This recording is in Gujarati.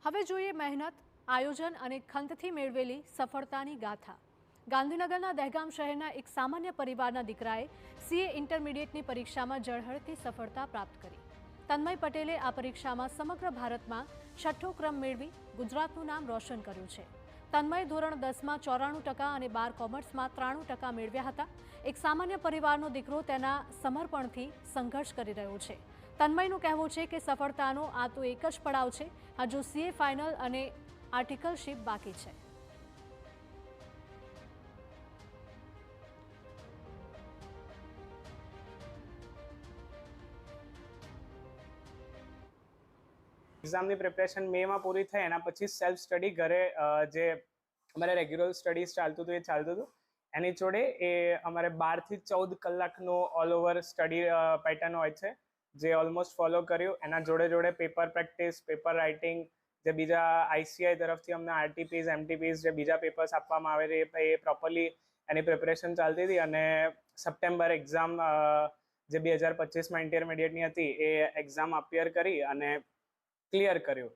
હવે જોઈએ મહેનત, આયોજન અને ખંતથી મેળવેલી સફળતાની ગાથા. ગાંધીનગરના દહેગામ શહેરના એક સામાન્ય પરિવારના દીકરાએ સીએ ઇન્ટરમીડિયેટની પરીક્ષામાં ઝળહળતી સફળતા પ્રાપ્ત કરી. તન્મય પટેલે આ પરીક્ષામાં સમગ્ર ભારતમાં 6ઠ્ઠો ક્રમ મેળવી ગુજરાતનું નામ રોશન કર્યું છે. તન્મય ધોરણ 10માં 94% અને 12 કોમર્સમાં 93% મેળવ્યા હતા. એક સામાન્ય પરિવારનો દીકરો તેના સમર્પણથી સંઘર્ષ કરી રહ્યો છે. તન્મયનું કહેવું છે કે સફળતાનો આ તો એક જ પડાવ છે. હજુ સીએ ફાઇનલ અને આર્ટિકલશીપ બાકી છે. એક્ઝામની પ્રિપરેશન મેમાં પૂરી થઈ, એના પછી સેલ્ફ સ્ટડી ઘરે જે અમારે રેગ્યુલર સ્ટડીઝ ચાલતું હતું એ ચાલતું હતું. એની જોડે એ અમારે 12 થી 14 કલાકનો ઓલ ઓવર સ્ટડી પેટર્ન હોય છે, જે ઓલમોસ્ટ ફોલો કર્યું. એના જોડે જોડે પેપર પ્રેક્ટિસ, પેપર રાઇટિંગ, જે બીજા આઈસીઆઈ તરફથી અમને આરટીપીઝ, એમટીપીઝ જે બીજા પેપર્સ આપવામાં આવે છે એ પ્રોપરલી એની પ્રિપરેશન ચાલતી હતી. અને સપ્ટેમ્બર એક્ઝામ જે 2025માં ઇન્ટરમીડિયેટની હતી એ એક્ઝામ અપિયર કરી અને ક્લિયર કર્યું.